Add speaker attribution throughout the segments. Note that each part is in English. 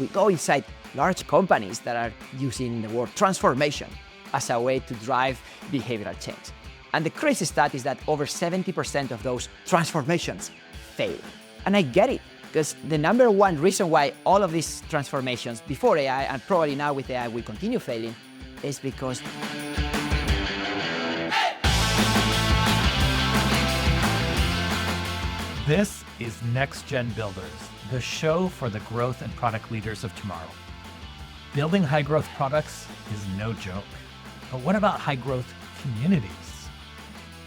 Speaker 1: We go inside large companies that are using the word transformation as a way to drive behavioral change. And the crazy stat is that over 70% of those transformations fail. And I get it, because the number one reason why all of these transformations before AI, and probably now with AI will continue failing, is because
Speaker 2: This is Next Gen Builders, the show for the growth and product leaders of tomorrow. Building high growth products is no joke, but what about high growth communities?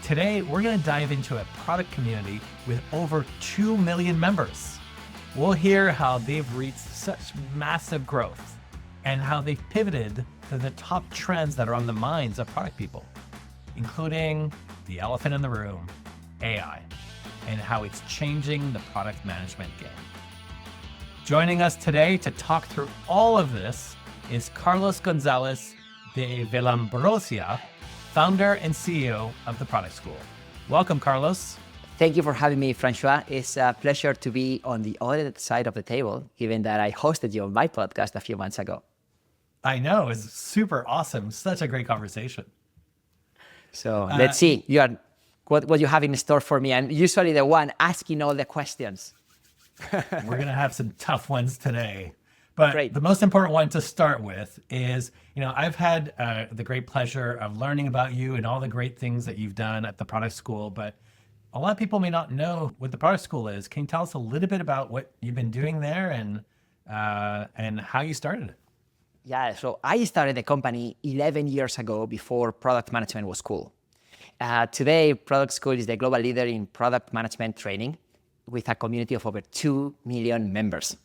Speaker 2: Today, we're going to dive into a product community with over 2 million members. We'll hear how they've reached such massive growth and how they've pivoted to the top trends that are on the minds of product people, including the elephant in the room, AI, and how it's changing the product management game. Joining us today to talk through all of this is Carlos Gonzalez de Villaumbrosia, founder and CEO of the Product School. Welcome, Carlos.
Speaker 1: thank you for having me, Francois. It's a pleasure to be on the other side of the table, given that I hosted you on my podcast a few months ago.
Speaker 2: I know, it's super awesome. Such a great conversation.
Speaker 1: So let's see what you have in store for me. And usually the one asking all the questions.
Speaker 2: We're going to have some tough ones today. But
Speaker 1: Great.
Speaker 2: The most important one to start with is, I've had the great pleasure of learning about you and all the great things that you've done at the Product School, but a lot of people may not know what the Product School is. Can you tell us a little bit about what you've been doing there and how you started it?
Speaker 1: Yeah, so I started the company 11 years ago before product management was cool. Today, Product School is the global leader in product management training with a community of over 2 million members.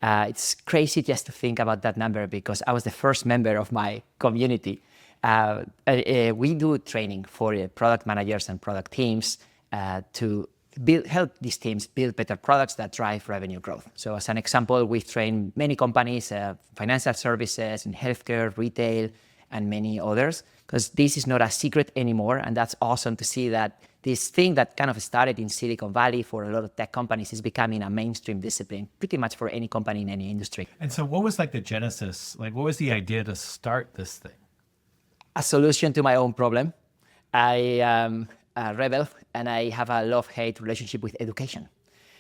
Speaker 1: It's crazy just to think about that number because I was the first member of my community. We do training for product managers and product teams to help these teams build better products that drive revenue growth. So as an example, we've trained many companies, financial services, in healthcare, retail, and many others, because this is not a secret anymore. And that's awesome to see that this thing that kind of started in Silicon Valley for a lot of tech companies is becoming a mainstream discipline, pretty much for any company in any industry.
Speaker 2: And so what was like the genesis? Like, what was the idea to start this thing?
Speaker 1: A solution to my own problem. I am a rebel and I have a love-hate relationship with education.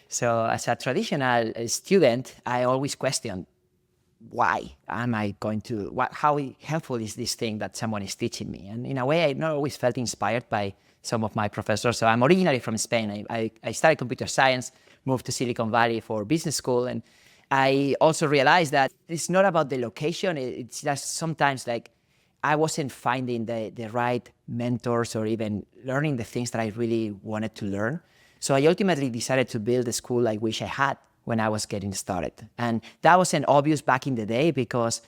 Speaker 1: So as a traditional student, I always question, why am I going to, how helpful is this thing that someone is teaching me? And in a way, I not always felt inspired by some of my professors. So I'm originally from Spain. I studied computer science, moved to Silicon Valley for business school. And I also realized that it's not about the location. It's just sometimes like I wasn't finding the right mentors or even learning the things that I really wanted to learn. So I ultimately decided to build a school I wish I had when I was getting started. And that wasn't obvious back in the day because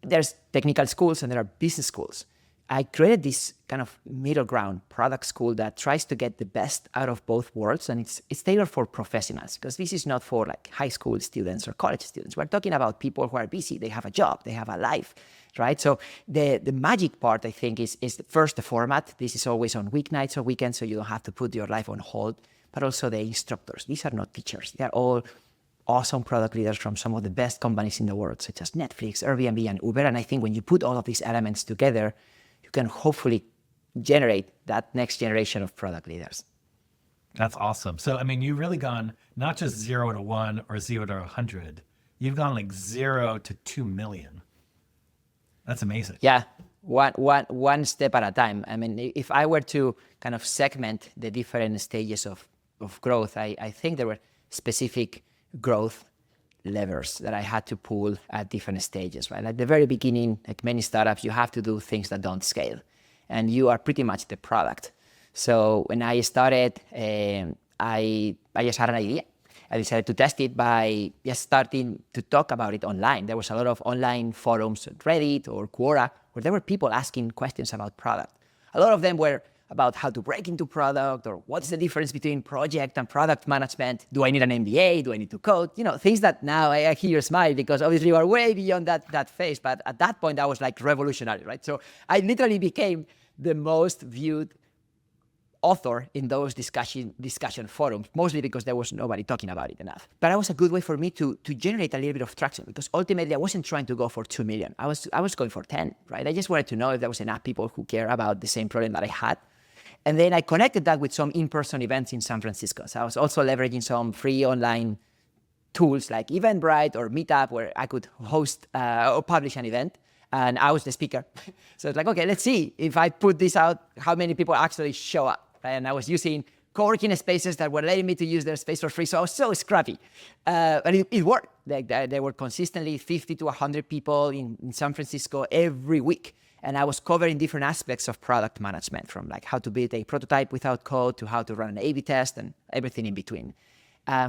Speaker 1: there's technical schools and there are business schools. I created this kind of middle ground product school that tries to get the best out of both worlds. And it's tailored for professionals because this is not for like high school students or college students. We're talking about people who are busy. They have a job, they have a life, right? So the magic part, I think, is first the format. This is always on weeknights or weekends, so you don't have to put your life on hold, but also the instructors. These are not teachers. They're all awesome product leaders from some of the best companies in the world, such as Netflix, Airbnb, and Uber. And I think when you put all of these elements together, you can hopefully generate that next generation of product leaders.
Speaker 2: That's awesome. So, I mean, you've really gone not just 0 to 1 or 0 to 100. You've gone like 0 to 2 million. That's amazing.
Speaker 1: Yeah, one step at a time. I mean, if I were to kind of segment the different stages of growth, I think there were specific growth levers that I had to pull at different stages, right? At the very beginning, like many startups, you have to do things that don't scale, and you are pretty much the product. So when I started, I just had an idea. I decided to test it by just starting to talk about it online. There was a lot of online forums at Reddit or Quora where there were people asking questions about product. A lot of them were about how to break into product or what's the difference between project and product management. Do I need an MBA? Do I need to code? Things that now I hear you smile because obviously you are way beyond that phase. But at that point, I was like revolutionary, right? So I literally became the most viewed author in those discussion forums, mostly because there was nobody talking about it enough. But that was a good way for me to generate a little bit of traction, because ultimately I wasn't trying to go for 2 million. I was going for 10, right? I just wanted to know if there was enough people who care about the same problem that I had. And then I connected that with some in-person events in San Francisco. So I was also leveraging some free online tools like Eventbrite or Meetup, where I could host or publish an event, and I was the speaker. So it's like, okay, let's see if I put this out, how many people actually show up. And I was using co-working spaces that were letting me to use their space for free. So I was so scrappy, but it worked. Like there were consistently 50 to 100 people in San Francisco every week. And I was covering different aspects of product management, from like how to build a prototype without code to how to run an A/B test and everything in between.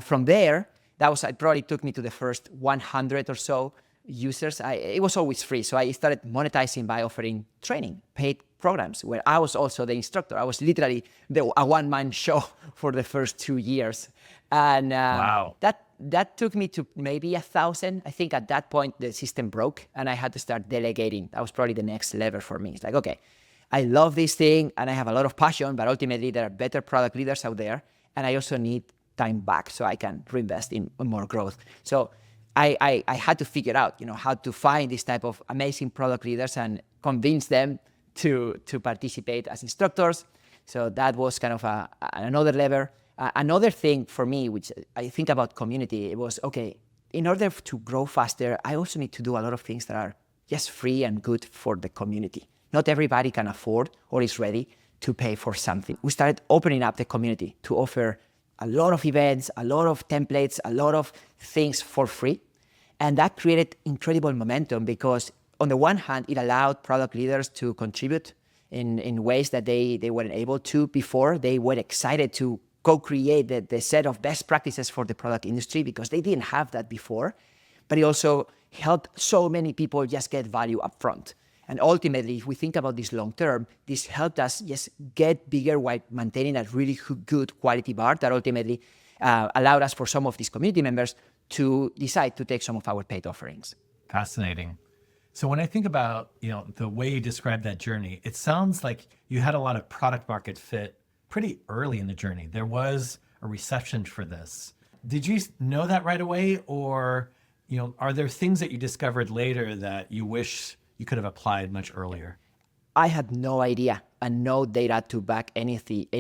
Speaker 1: From there, it probably took me to the first 100 or so users. It was always free. So I started monetizing by offering training, paid programs, where I was also the instructor. I was literally a one-man show for the first 2 years. And
Speaker 2: Wow.
Speaker 1: that took me to maybe 1,000. I think at that point the system broke and I had to start delegating. That was probably the next level for me. It's like, okay, I love this thing and I have a lot of passion, but ultimately there are better product leaders out there, and I also need time back so I can reinvest in more growth. So I had to figure out, how to find this type of amazing product leaders and convince them to participate as instructors. So that was kind of another lever. Another thing for me, which I think about community, it was, okay, in order to grow faster, I also need to do a lot of things that are just free and good for the community. Not everybody can afford or is ready to pay for something. We started opening up the community to offer a lot of events, a lot of templates, a lot of things for free. And that created incredible momentum, because on the one hand, it allowed product leaders to contribute in ways that they weren't able to before. They were excited to co-create the set of best practices for the product industry because they didn't have that before. But it also helped so many people just get value up front. And ultimately, if we think about this long term, this helped us just get bigger while maintaining a really good quality bar that ultimately allowed us, for some of these community members, to decide to take some of our paid offerings.
Speaker 2: Fascinating. So when I think about, the way you described that journey, it sounds like you had a lot of product market fit pretty early in the journey. There was a reception for this. Did you know that right away? Or, are there things that you discovered later that you wish you could have applied much earlier?
Speaker 1: I had no idea and no data to back any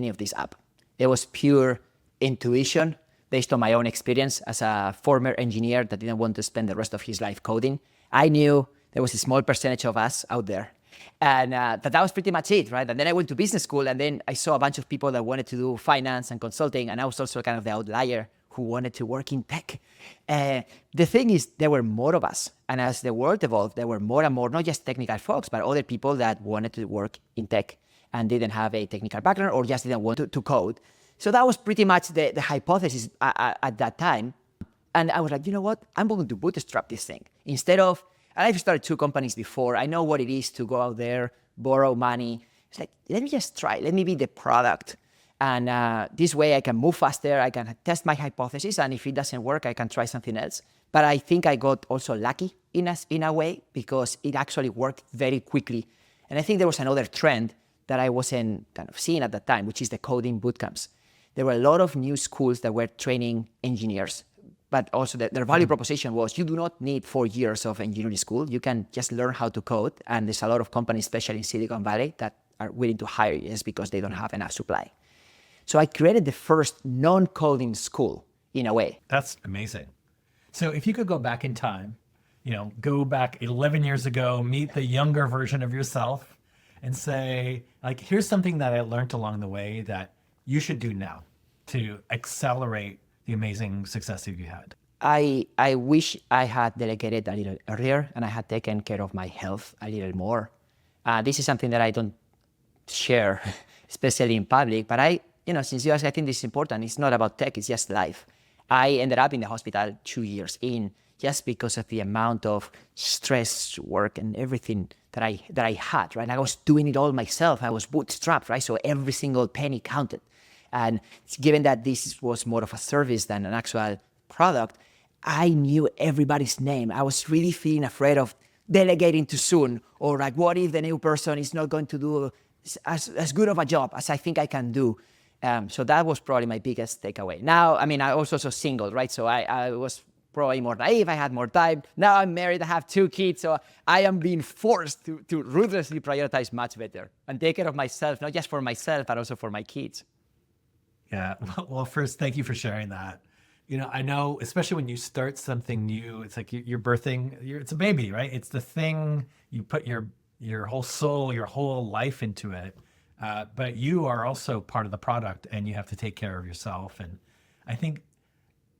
Speaker 1: of this up. It was pure intuition based on my own experience as a former engineer that didn't want to spend the rest of his life coding. I knew there was a small percentage of us out there. And that was pretty much it, right? And then I went to business school, and then I saw a bunch of people that wanted to do finance and consulting, and I was also kind of the outlier who wanted to work in tech. The thing is, there were more of us. And as the world evolved, there were more and more, not just technical folks, but other people that wanted to work in tech and didn't have a technical background or just didn't want to code. So that was pretty much the hypothesis at that time. And I was like, you know what? I'm going to bootstrap this thing. And I've started 2 companies before. I know what it is to go out there, borrow money. It's like, let me just try. Let me be the product. And this way I can move faster. I can test my hypothesis. And if it doesn't work, I can try something else. But I think I got also lucky in a way, because it actually worked very quickly. And I think there was another trend that I wasn't kind of seeing at the time, which is the coding bootcamps. There were a lot of new schools that were training engineers. But also their value proposition was, you do not need 4 years of engineering school. You can just learn how to code. And there's a lot of companies, especially in Silicon Valley, that are willing to hire you just because they don't have enough supply. So I created the first non-coding school in a way.
Speaker 2: That's amazing. So if you could go back in time, go back 11 years ago, meet the younger version of yourself and say, like, here's something that I learned along the way that you should do now to accelerate the amazing success that you had.
Speaker 1: I wish I had delegated a little earlier and I had taken care of my health a little more. This is something that I don't share, especially in public, but since you asked, I think this is important. It's not about tech, it's just life. I ended up in the hospital 2 years in just because of the amount of stress, work, and everything that I had, right? I was doing it all myself. I was bootstrapped, right? So every single penny counted. And given that this was more of a service than an actual product, I knew everybody's name. I was really feeling afraid of delegating too soon, or like, what if the new person is not going to do as good of a job as I think I can do. So that was probably my biggest takeaway. Now, I mean, I was also single, right? So I was probably more naive. I had more time. Now I'm married. I have 2 kids. So I am being forced to ruthlessly prioritize much better and take care of myself, not just for myself, but also for my kids.
Speaker 2: Yeah. Well, first, thank you for sharing that. I know, especially when you start something new, it's like you're birthing, it's a baby, right? It's the thing you put your whole soul, your whole life into it. But you are also part of the product and you have to take care of yourself. And I think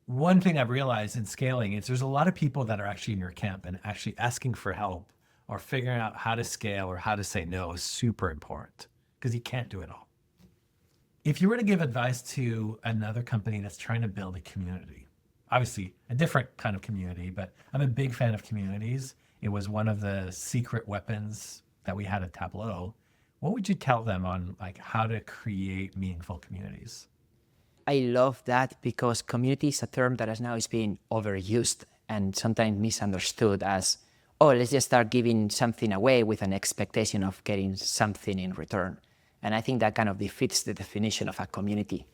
Speaker 2: one thing I've realized in scaling is there's a lot of people that are actually in your camp, and actually asking for help or figuring out how to scale or how to say no is super important, because you can't do it all. If you were to give advice to another company that's trying to build a community, obviously a different kind of community, but I'm a big fan of communities. It was one of the secret weapons that we had at Tableau. What would you tell them on like how to create meaningful communities?
Speaker 1: I love that because community is a term that now is being overused and sometimes misunderstood as, oh, let's just start giving something away with an expectation of getting something in return. And I think that kind of defeats the definition of a community.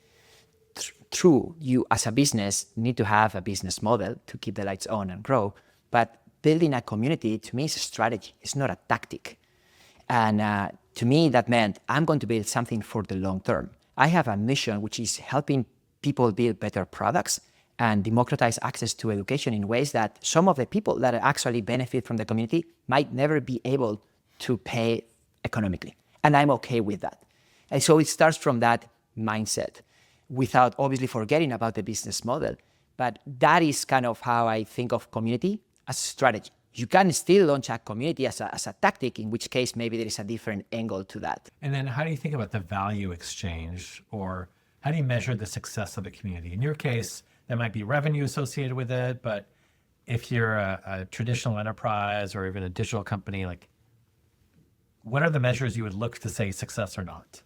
Speaker 1: True, you as a business need to have a business model to keep the lights on and grow, but building a community to me is a strategy, it's not a tactic. And to me, that meant I'm going to build something for the long term. I have a mission, which is helping people build better products and democratize access to education in ways that some of the people that actually benefit from the community might never be able to pay economically. And I'm okay with that. And so it starts from that mindset without obviously forgetting about the business model. But that is kind of how I think of community as a strategy. You can still launch a community as a tactic, in which case maybe there is a different angle to that.
Speaker 2: And then how do you think about the value exchange, or how do you measure the success of the community? In your case, there might be revenue associated with it, but if you're a traditional enterprise or even a digital company, like what are the measures you would look to say success or not?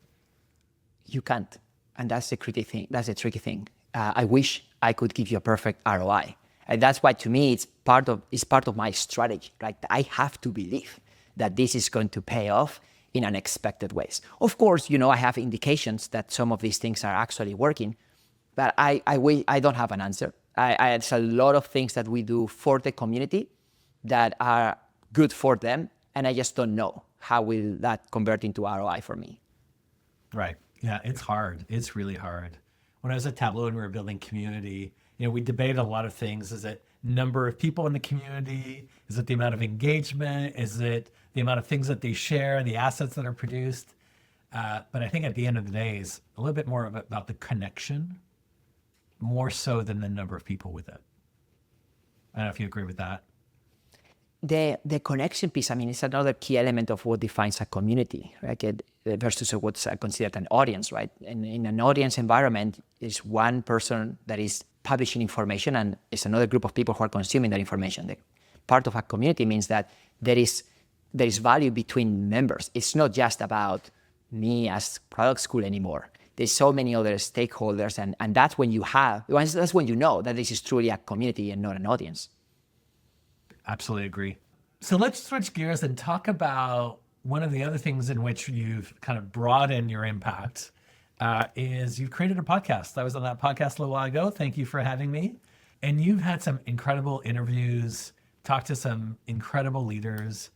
Speaker 1: You can't. And that's the tricky thing. That's the tricky thing. I wish I could give you a perfect ROI. And that's why, to me, it's part of my strategy, right? I have to believe that this is going to pay off in unexpected ways. Of course, I have indications that some of these things are actually working, but I don't have an answer. It's a lot of things that we do for the community that are good for them, and I just don't know how will that convert into ROI for me.
Speaker 2: Right. Yeah, it's hard. It's really hard. When I was at Tableau and we were building community, we debated a lot of things. Is it number of people in the community? Is it the amount of engagement? Is it the amount of things that they share, the assets that are produced? But I think at the end of the day, it's a little bit more about the connection, more so than the number of people with it. I don't know if you agree with that.
Speaker 1: The connection piece, I mean, it's another key element of what defines a community, right? Versus what's considered an audience, right? In an audience environment, is one person that is publishing information and it's another group of people who are consuming that information. The part of a community means that there is value between members. It's not just about me as product school anymore. There's so many other stakeholders, and that's when you know that this is truly a community and not an audience.
Speaker 2: Absolutely agree. So let's switch gears and talk about one of the other things in which you've kind of broadened your impact is you've created a podcast. I was on that podcast a little while ago. Thank you for having me. And you've had some incredible interviews, talked to some incredible leaders.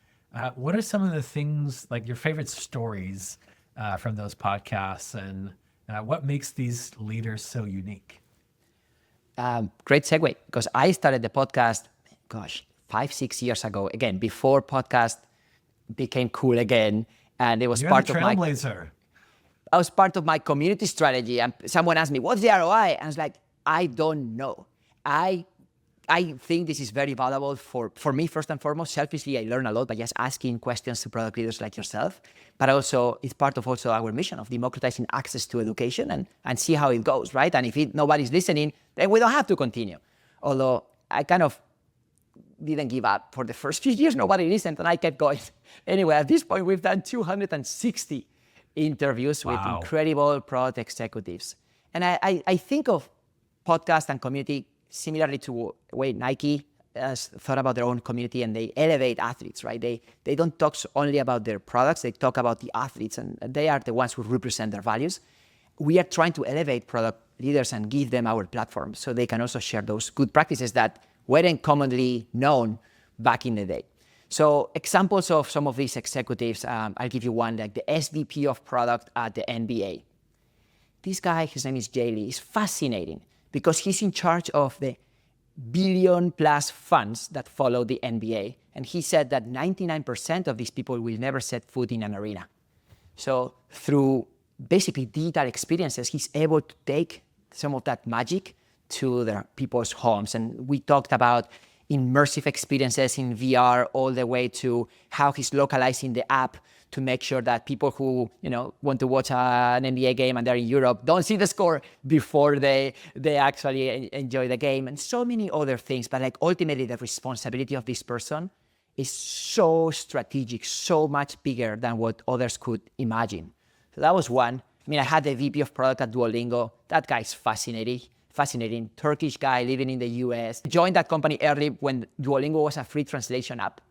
Speaker 2: What are some of the things, like your favorite stories from those podcasts, and what makes these leaders so unique?
Speaker 1: Great segue, because I started the podcast, 5-6 years ago, again, before podcast became cool again. And it was
Speaker 2: You're
Speaker 1: part
Speaker 2: the
Speaker 1: of my
Speaker 2: trailblazer.
Speaker 1: I was part of my community strategy, and someone asked me, what's the ROI? And I was like, I don't know. I think this is very valuable for me, first and foremost. Selfishly, I learn a lot by just asking questions to product leaders like yourself. But also, it's part of also our mission of democratizing access to education and see how it goes, right? And if nobody's listening, then we don't have to continue. Although I kind of didn't give up. For the first few years, nobody listened, and I kept going. Anyway, at this point, we've done 260 interviews with incredible product executives. And I think of podcast and community similarly to the way Nike has thought about their own community and they elevate athletes, right? They don't talk only about their products, they talk about the athletes, and they are the ones who represent their values. We are trying to elevate product leaders and give them our platform so they can also share those good practices that weren't commonly known back in the day. So examples of some of these executives, I'll give you one, like the SVP of product at the NBA. This guy, his name is Jay Lee, is fascinating because he's in charge of the billion-plus funds that follow the NBA. And he said that 99% of these people will never set foot in an arena. So through basically digital experiences, he's able to take some of that magic to their people's homes. And we talked about immersive experiences in VR all the way to how he's localizing the app to make sure that people who want to watch an NBA game and they're in Europe don't see the score before they actually enjoy the game, and so many other things. But like ultimately the responsibility of this person is so strategic, so much bigger than what others could imagine. So that was one. I mean, I had the VP of product at Duolingo. That guy is fascinating Turkish guy living in the US. Joined that company early when Duolingo was a free translation app.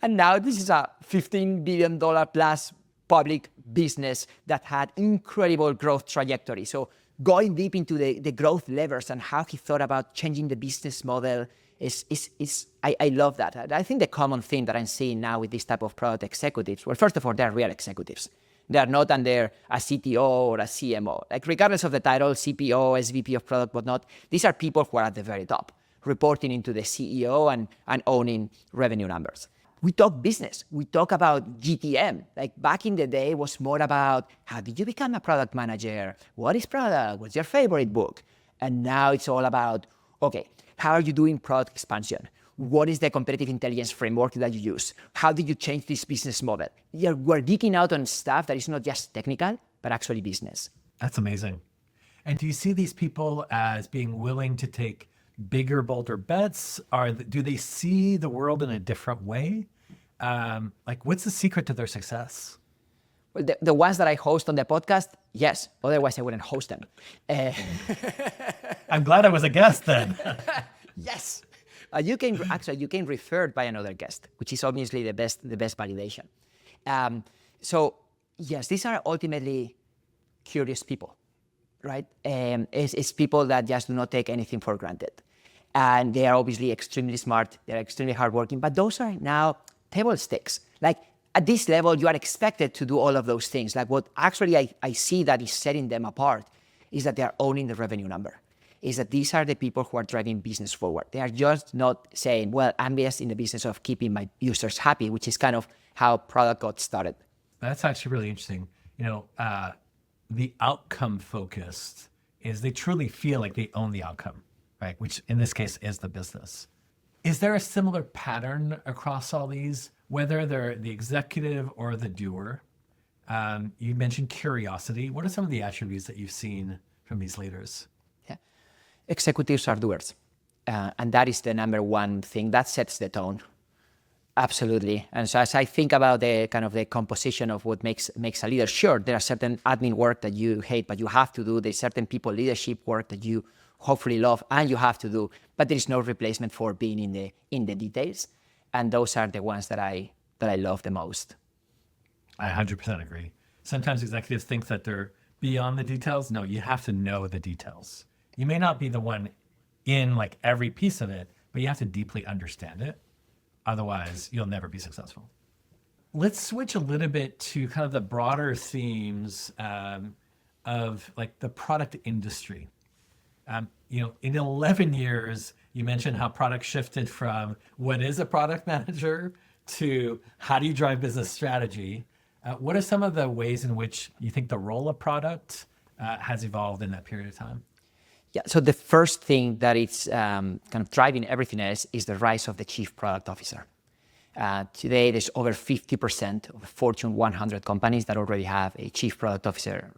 Speaker 1: And now this is a $15 billion plus public business that had incredible growth trajectory. So going deep into the growth levers and how he thought about changing the business model I love that. I think the common thing that I'm seeing now with this type of product executives, well, first of all, they're real executives. They are not under a CTO or a CMO. Like regardless of the title, CPO, SVP of product, whatnot, these are people who are at the very top, reporting into the CEO and owning revenue numbers. We talk business. We talk about GTM. Like back in the day, it was more about how did you become a product manager? What is product? What's your favorite book? And now it's all about, okay, how are you doing product expansion? What is the competitive intelligence framework that you use? How did you change this business model? We're geeking out on stuff that is not just technical, but actually business.
Speaker 2: That's amazing. And do you see these people as being willing to take bigger, bolder bets? Do they see the world in a different way? What's the secret to their success?
Speaker 1: Well, the ones that I host on the podcast, yes. Otherwise, I wouldn't host them.
Speaker 2: I'm glad I was a guest then.
Speaker 1: Yes. You can refer by another guest, which is obviously the best validation. So yes, these are ultimately curious people, right? It's people that just do not take anything for granted. And they are obviously extremely smart, they're extremely hardworking, but those are now table stakes. Like at this level, you are expected to do all of those things. Like what actually I see that is setting them apart is that they are owning the revenue number. Is that these are the people who are driving business forward. They are just not saying, well, I'm just in the business of keeping my users happy, which is kind of how product got started.
Speaker 2: That's actually really interesting. The outcome focused is they truly feel like they own the outcome, right? Which in this case is the business. Is there a similar pattern across all these, whether they're the executive or the doer? You mentioned curiosity. What are some of the attributes that you've seen from these leaders?
Speaker 1: Executives are doers. And that is the number one thing that sets the tone. Absolutely. And so as I think about the kind of the composition of what makes a leader, sure, there are certain admin work that you hate, but you have to do. There's certain people leadership work that you hopefully love and you have to do, but there is no replacement for being in the details. And those are the ones that I love the most.
Speaker 2: I 100% agree. Sometimes executives think that they're beyond the details. No, you have to know the details. You may not be the one in like every piece of it, but you have to deeply understand it. Otherwise, you'll never be successful. Let's switch a little bit to kind of the broader themes of like the product industry. In 11 years, you mentioned how product shifted from what is a product manager to how do you drive business strategy. What are some of the ways in which you think the role of product has evolved in that period of time?
Speaker 1: Yeah, so the first thing that it's kind of driving everything else is the rise of the chief product officer. Today, there's over 50% of Fortune 100 companies that already have a chief product officer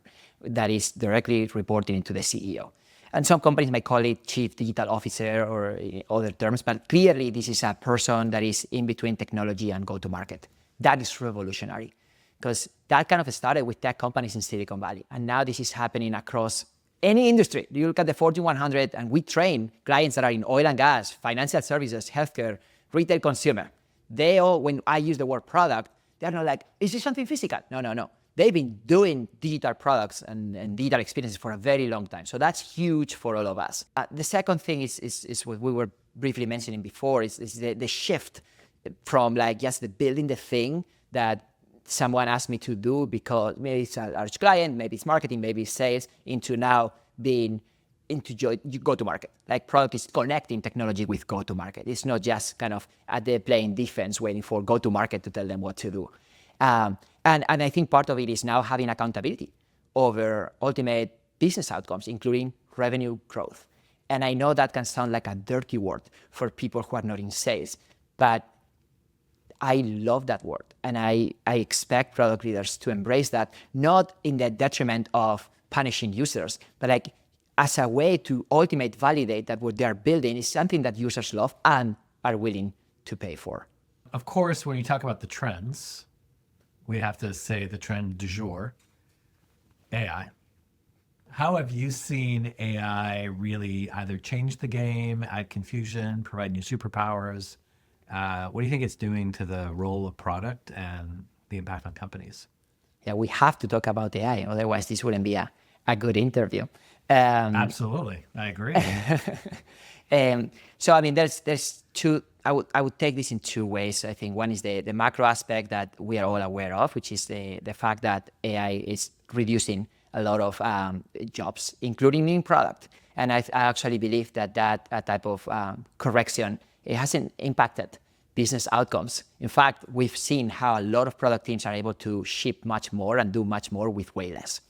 Speaker 1: that is directly reporting into the CEO. And some companies might call it chief digital officer or other terms, but clearly this is a person that is in between technology and go-to-market. That is revolutionary because that kind of started with tech companies in Silicon Valley. And now this is happening across Any industry, you look at the Fortune 100, and we train clients that are in oil and gas, financial services, healthcare, retail consumer. They all, when I use the word product, they're not like, is this something physical? No. They've been doing digital products and digital experiences for a very long time. So that's huge for all of us. The second thing is what we were briefly mentioning before, is the shift from like just the building the thing that someone asked me to do because maybe it's a large client, maybe it's marketing, maybe it's sales, into now being into go-to-market. Like product is connecting technology with go-to-market. It's not just kind of at the playing defense waiting for go-to-market to tell them what to do. And I think part of it is now having accountability over ultimate business outcomes, including revenue growth. And I know that can sound like a dirty word for people who are not in sales, but I love that word. And I expect product leaders to embrace that, not in the detriment of punishing users, but like as a way to ultimately validate that what they're building is something that users love and are willing to pay for.
Speaker 2: Of course, when you talk about the trends, we have to say the trend du jour, AI. How have you seen AI really either change the game, add confusion, provide new superpowers? What do you think it's doing to the role of product and the impact on companies?
Speaker 1: Yeah, we have to talk about AI, otherwise this wouldn't be a good interview.
Speaker 2: Absolutely, I agree.
Speaker 1: So I mean, there's two. I would take this in two ways. I think one is the macro aspect that we are all aware of, which is the fact that AI is reducing a lot of jobs, including in product. And I actually believe that type of correction, it hasn't impacted business outcomes. In fact, we've seen how a lot of product teams are able to ship much more and do much more with way less.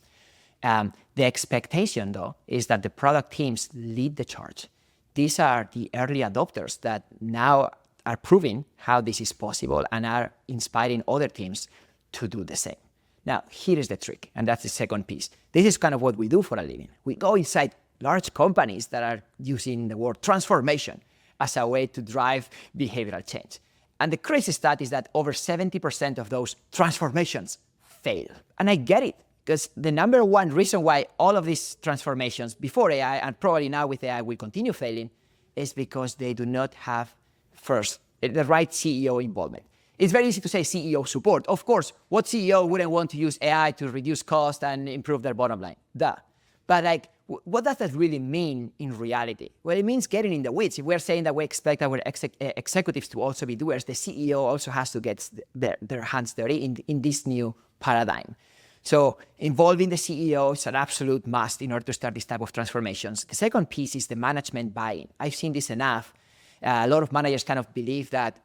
Speaker 1: The expectation, though, is that the product teams lead the charge. These are the early adopters that now are proving how this is possible and are inspiring other teams to do the same. Now, here is the trick, and that's the second piece. This is kind of what we do for a living. We go inside large companies that are using the word transformation as a way to drive behavioral change. And the crazy stat is that over 70% of those transformations fail. And I get it, because the number one reason why all of these transformations before AI, and probably now with AI will continue failing, is because they do not have, first, the right CEO involvement. It's very easy to say CEO support. Of course, what CEO wouldn't want to use AI to reduce cost and improve their bottom line? Duh. But like, what does that really mean in reality? Well, it means getting in the weeds. If we're saying that we expect our executives to also be doers, the CEO also has to get their hands dirty in this new paradigm. So involving the CEO is an absolute must in order to start this type of transformations. The second piece is the management buy-in. I've seen this enough. A lot of managers kind of believe that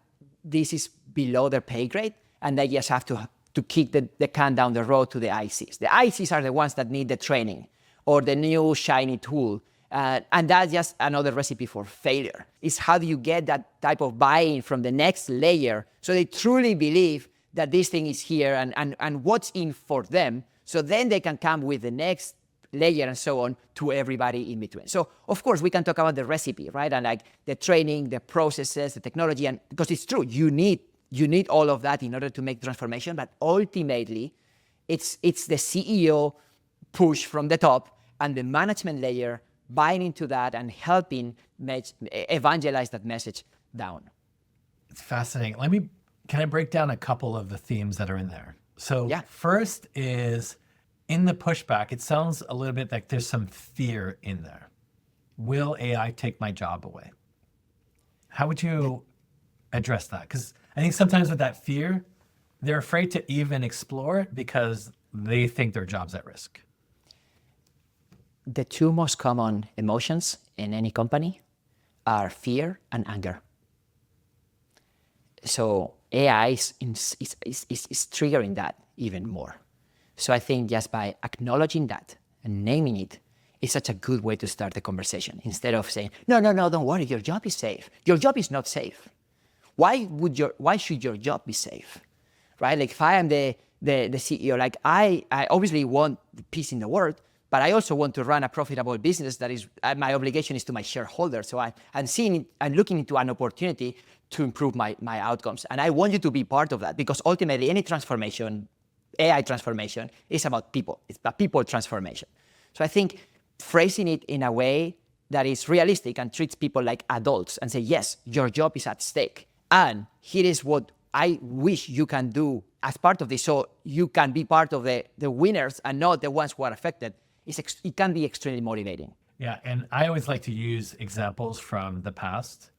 Speaker 1: this is below their pay grade, and they just have to kick the can down the road to the ICs. The ICs are the ones that need the training or the new shiny tool. And that's just another recipe for failure. It's how do you get that type of buy-in from the next layer so they truly believe that this thing is here and what's in for them, so then they can come with the next layer and so on to everybody in between. So of course we can talk about the recipe, right? And like the training, the processes, the technology, and because it's true, you need all of that in order to make transformation, but ultimately it's the CEO push from the top and the management layer buying into that and helping evangelize that message down.
Speaker 2: It's fascinating. Can I break down a couple of the themes that are in there? So
Speaker 1: yeah.
Speaker 2: First is, in the pushback, it sounds a little bit like there's some fear in there. Will AI take my job away? How would you address that? Because I think sometimes with that fear, they're afraid to even explore it because they think their job's at risk.
Speaker 1: The two most common emotions in any company are fear and anger. So AI is triggering that even more. So I think just by acknowledging that and naming it is such a good way to start the conversation. Instead of saying, no, don't worry, your job is safe. Your job is not safe. Why should your job be safe? Right? Like if I am the CEO, like I obviously want peace in the world, but I also want to run a profitable business that is, my obligation is to my shareholders. So I'm looking into an opportunity to improve my outcomes. And I want you to be part of that, because ultimately any transformation, AI transformation, is about people. It's about people transformation. So I think phrasing it in a way that is realistic and treats people like adults and say, yes, your job is at stake. And here is what I wish you can do as part of this so you can be part of the winners and not the ones who are affected. It can be extremely motivating.
Speaker 2: Yeah, and I always like to use examples from the past.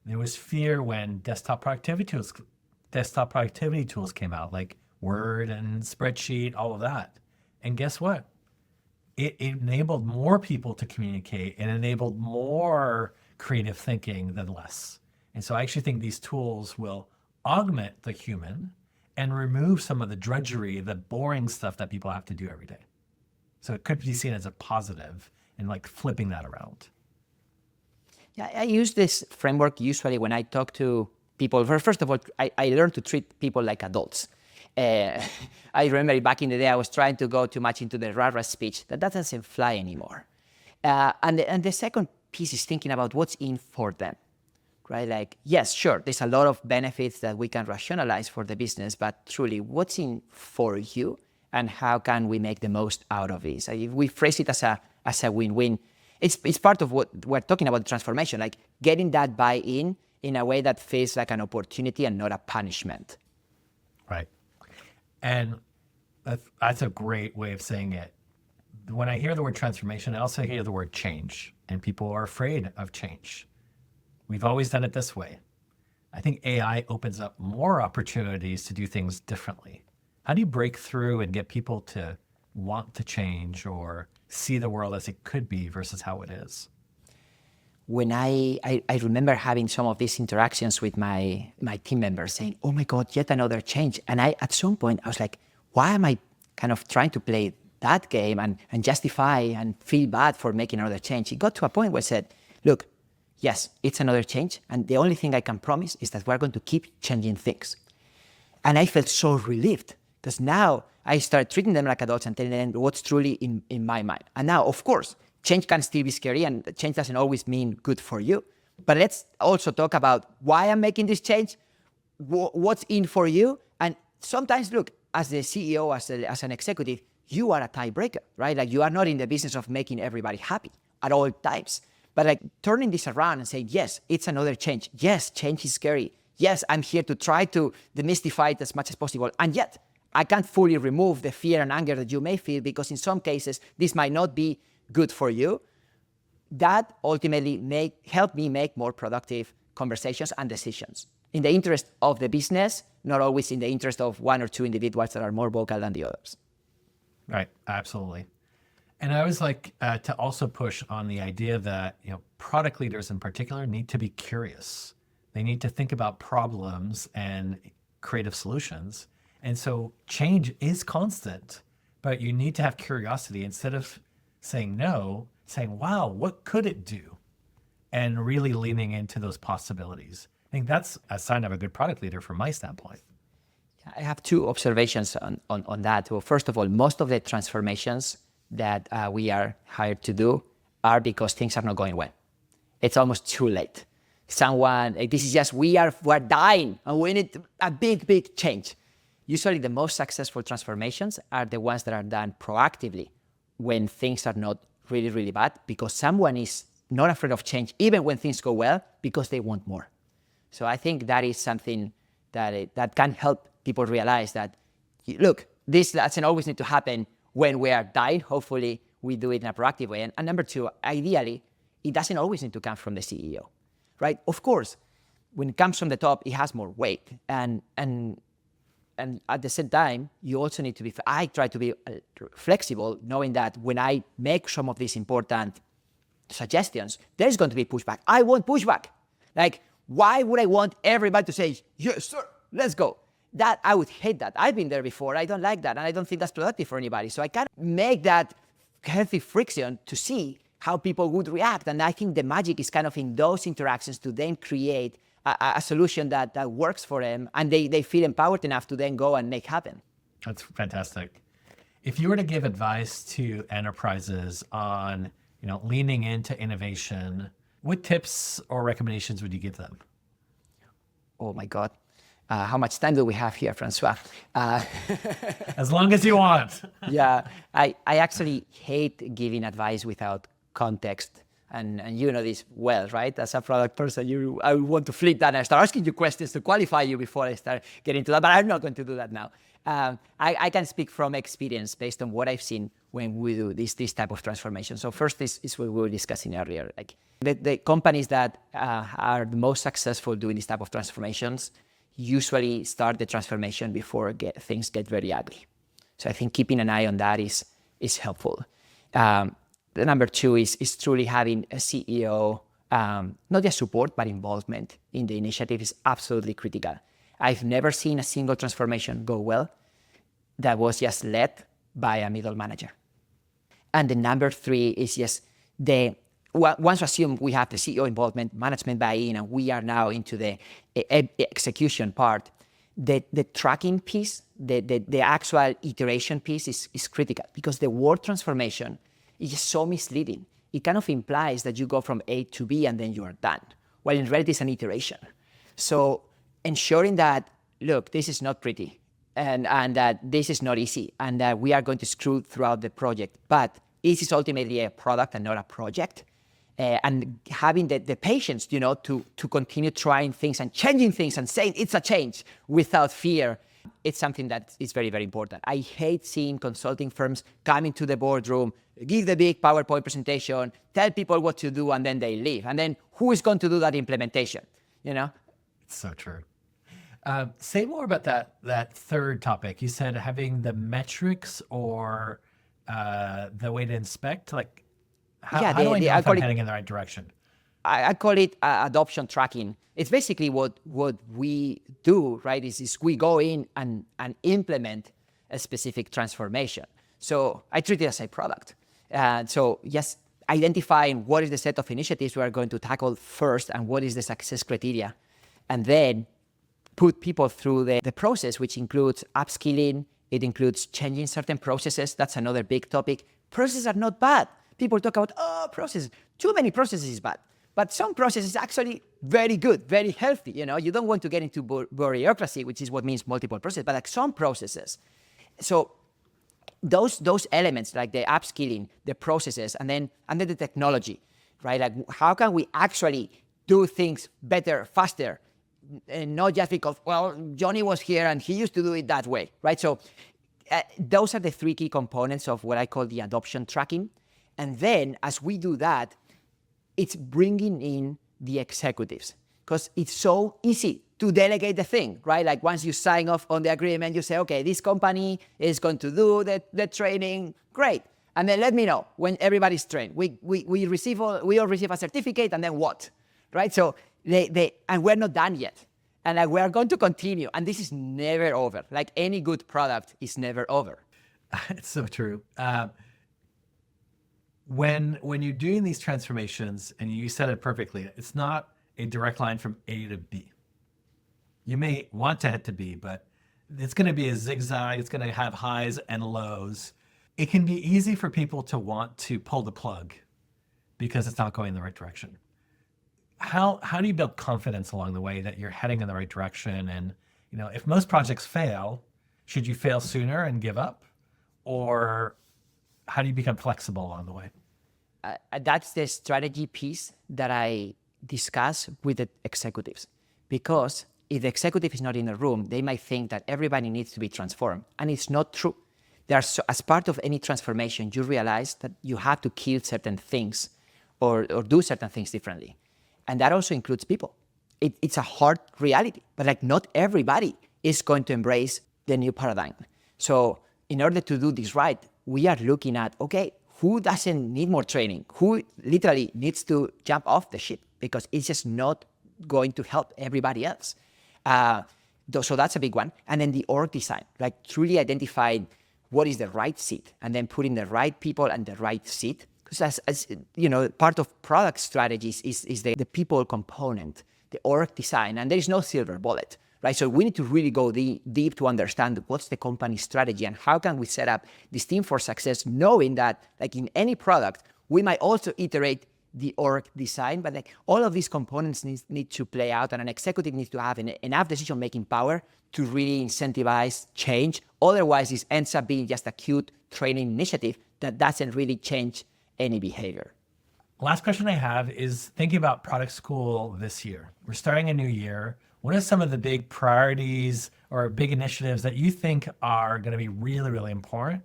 Speaker 2: There was fear when desktop productivity tools came out, like Word and spreadsheet, all of that. And guess what? It enabled more people to communicate and enabled more creative thinking than less. And so I actually think these tools will augment the human and remove some of the drudgery, the boring stuff that people have to do every day. So it could be seen as a positive and like flipping that around.
Speaker 1: Yeah, I use this framework usually when I talk to people. First of all, I learn to treat people like adults. I remember back in the day, I was trying to go too much into the rah-rah speech. That doesn't fly anymore. And the second piece is thinking about what's in for them, right? Like, yes, sure, there's a lot of benefits that we can rationalize for the business, but truly, what's in for you, and how can we make the most out of it? So if we phrase it as a win-win, it's part of what we're talking about, transformation, like getting that buy-in in a way that feels like an opportunity and not a punishment.
Speaker 2: Right. And that's a great way of saying it. When I hear the word transformation, I also hear the word change, and people are afraid of change. We've always done it this way. I think AI opens up more opportunities to do things differently. How do you break through and get people to want to change or see the world as it could be versus how it is?
Speaker 1: When I remember having some of these interactions with my team members saying, oh my God, yet another change. And at some point I was like, why am I kind of trying to play that game and justify and feel bad for making another change? It got to a point where I said, look, yes, it's another change. And the only thing I can promise is that we're going to keep changing things. And I felt so relieved because now I started treating them like adults and telling them what's truly in my mind. And now, of course, change can still be scary and change doesn't always mean good for you. But let's also talk about why I'm making this change, what's in for you. And sometimes, look, as the CEO, as an executive, you are a tiebreaker, right? Like you are not in the business of making everybody happy at all times. But like turning this around and saying, yes, it's another change. Yes, change is scary. Yes, I'm here to try to demystify it as much as possible. And yet, I can't fully remove the fear and anger that you may feel because in some cases, this might not be good for you. That ultimately help me make more productive conversations and decisions in the interest of the business, not always in the interest of one or two individuals that are more vocal than the others.
Speaker 2: Right, absolutely. And I always like to also push on the idea that product leaders in particular need to be curious. They need to think about problems and creative solutions. And so change is constant, but you need to have curiosity instead of saying no, saying, wow, what could it do? And really leaning into those possibilities. I think that's a sign of a good product leader from my standpoint.
Speaker 1: I have two observations on that. Well, first of all, most of the transformations that we are hired to do are because things are not going well. It's almost too late. This is just, we're dying and we need a big change. Usually the most successful transformations are the ones that are done proactively when things are not really, really bad, because someone is not afraid of change, even when things go well, because they want more. So I think that is something that can help people realize that, look, this doesn't always need to happen when we are dying. Hopefully we do it in a proactive way. And number two, ideally, it doesn't always need to come from the CEO, right? Of course, when it comes from the top, it has more weight. And at the same time, you also need to I try to be flexible, knowing that when I make some of these important suggestions, there's going to be pushback. I want pushback. Like, why would I want everybody to say, yes, sir, let's go? That I would hate that. I've been there before. I don't like that. And I don't think that's productive for anybody. So I can't make that healthy friction to see how people would react. And I think the magic is kind of in those interactions to then create a solution that works for them, and they feel empowered enough to then go and make happen.
Speaker 2: That's fantastic. If you were to give advice to enterprises on, leaning into innovation, what tips or recommendations would you give them?
Speaker 1: Oh my God. how much time do we have here, Francois?
Speaker 2: As long as you want.
Speaker 1: Yeah, I actually hate giving advice without context. And you know this well, right? As a product person, I want to flip that and start asking you questions to qualify you before I start getting into that, but I'm not going to do that now. I can speak from experience based on what I've seen when we do this type of transformation. So first is what we were discussing earlier. Like the companies that are the most successful doing this type of transformations usually start the transformation before things get very ugly. So I think keeping an eye on that is helpful. The number two is truly having a CEO, not just support, but involvement in the initiative is absolutely critical. I've never seen a single transformation go well that was just led by a middle manager. And the number three is just once we assume we have the CEO involvement, management buy-in, and we are now into the execution part, the tracking piece, the actual iteration piece is critical, because the word transformation is just so misleading. It kind of implies that you go from A to B and then you are done, while in reality it's an iteration. So ensuring that, look, this is not pretty, and that this is not easy, and that we are going to screw throughout the project, but this is ultimately a product and not a project. And having the patience, to continue trying things and changing things and saying it's a change without fear, it's something that is very, very important. I hate seeing consulting firms come into the boardroom, give the big PowerPoint presentation, tell people what to do, and then they leave. And then who is going to do that implementation?
Speaker 2: It's so true. Say more about that third topic. You said having the metrics or the way to inspect, like how do I know if I'm heading in the right direction?
Speaker 1: I call it adoption tracking. It's basically what we do, right? Is we go in and implement a specific transformation. So I treat it as a product. So yes, identifying what is the set of initiatives we are going to tackle first and what is the success criteria, and then put people through the process, which includes upskilling. It includes changing certain processes. That's another big topic. Processes are not bad. People talk about, processes. Too many processes is bad. But some processes actually very good, very healthy. You don't want to get into bureaucracy, which is what means multiple processes, but like some processes. So those elements, like the upskilling, the processes, and then the technology, right? Like how can we actually do things better, faster, and not just because, Johnny was here and he used to do it that way, right? So those are the three key components of what I call the adoption tracking. And then as we do that, it's bringing in the executives, because it's so easy to delegate the thing, right? Like once you sign off on the agreement, you say, okay, this company is going to do the training, great. And then let me know when everybody's trained. We all receive a certificate, and then what, right? So and we're not done yet. And like we're going to continue. And this is never over. Like any good product is never over.
Speaker 2: It's so true. When you're doing these transformations, and you said it perfectly, it's not a direct line from A to B. You may want to head to B, but it's going to be a zigzag. It's going to have highs and lows. It can be easy for people to want to pull the plug because it's not going in the right direction. How do you build confidence along the way that you're heading in the right direction? And if most projects fail, should you fail sooner and give up, or how do you become flexible along the way?
Speaker 1: That's the strategy piece that I discuss with the executives, because if the executive is not in the room, they might think that everybody needs to be transformed, and it's not true. As part of any transformation, you realize that you have to kill certain things or do certain things differently. And that also includes people. It's a hard reality, but like not everybody is going to embrace the new paradigm. So in order to do this right, we are looking at, okay, who doesn't need more training? Who literally needs to jump off the ship because it's just not going to help everybody else? So that's a big one. And then the org design, like truly identifying what is the right seat and then putting the right people and the right seat. Because as part of product strategies is the people component, the org design, and there is no silver bullet, right? So we need to really go deep to understand what's the company strategy and how can we set up this team for success, knowing that like in any product, we might also iterate the org design, but like all of these components need to play out, and an executive needs to have enough decision-making power to really incentivize change. Otherwise, this ends up being just a cute training initiative that doesn't really change any behavior.
Speaker 2: Last question I have is thinking about product school this year. We're starting a new year. What are some of the big priorities or big initiatives that you think are going to be really, really important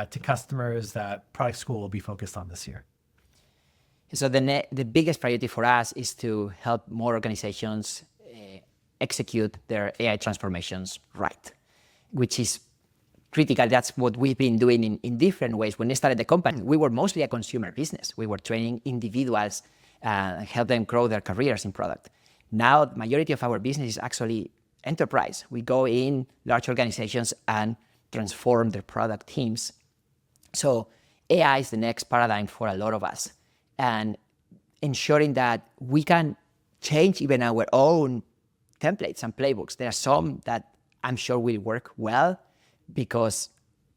Speaker 2: to customers that product school will be focused on this year?
Speaker 1: So the biggest priority for us is to help more organizations execute their AI transformations right, which is critical. That's what we've been doing in different ways. When I started the company, we were mostly a consumer business. We were training individuals, help them grow their careers in product. Now, the majority of our business is actually enterprise. We go in large organizations and transform their product teams. So AI is the next paradigm for a lot of us. And ensuring that we can change even our own templates and playbooks. There are some that I'm sure will work well because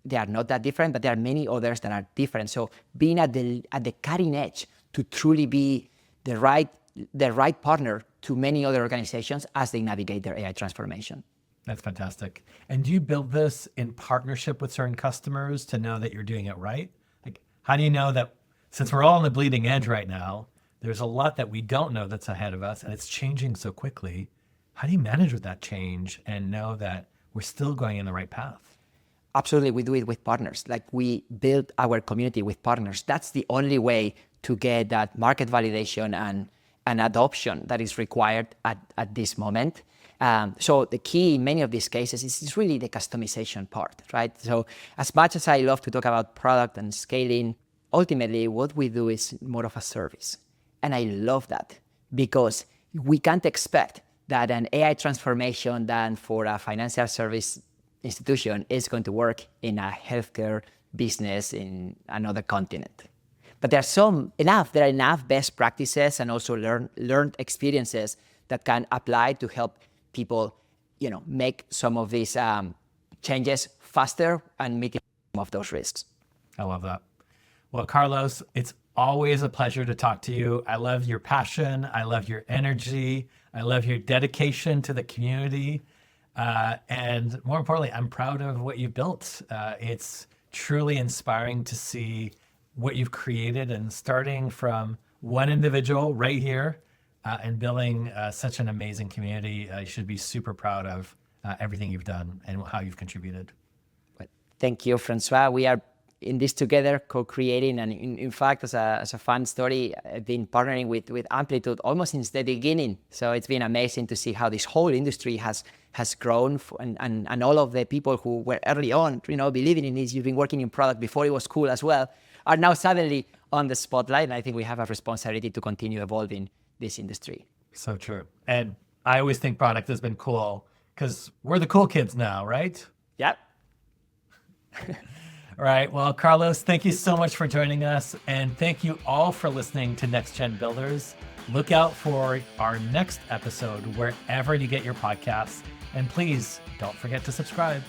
Speaker 1: they are not that different, but there are many others that are different. So being at the cutting edge to truly be the right partner to many other organizations as they navigate their AI transformation.
Speaker 2: That's fantastic. And do you build this in partnership with certain customers to know that you're doing it right? Like, how do you know that, since we're all on the bleeding edge right now, there's a lot that we don't know that's ahead of us and it's changing so quickly. How do you manage with that change and know that we're still going in the right path?
Speaker 1: Absolutely, we do it with partners. Like, we build our community with partners. That's the only way to get that market validation and adoption that is required at this moment. So the key in many of these cases is really the customization part, right? So as much as I love to talk about product and scaling, ultimately what we do is more of a service. And I love that because we can't expect that an AI transformation done for a financial service institution is going to work in a healthcare business in another continent. But there are enough best practices and also learned experiences that can apply to help people, make some of these changes faster and mitigate some of those risks.
Speaker 2: I love that. Well, Carlos, it's always a pleasure to talk to you. I love your passion. I love your energy. I love your dedication to the community. And more importantly, I'm proud of what you've built. It's truly inspiring to see what you've created, and starting from one individual right here and building such an amazing community. You should be super proud of everything you've done and how you've contributed.
Speaker 1: Well, thank you, Francois. We are in this together, co-creating, and in fact, as a fun story, I've been partnering with Amplitude almost since the beginning. So it's been amazing to see how this whole industry has grown, and all of the people who were early on, believing in this, you've been working in product before it was cool as well, are now suddenly on the spotlight. And I think we have a responsibility to continue evolving this industry.
Speaker 2: So true. And I always think product has been cool because we're the cool kids now, right?
Speaker 1: Yep.
Speaker 2: All right. Well, Carlos, thank you so much for joining us. And thank you all for listening to Next Gen Builders. Look out for our next episode wherever you get your podcasts. And please don't forget to subscribe.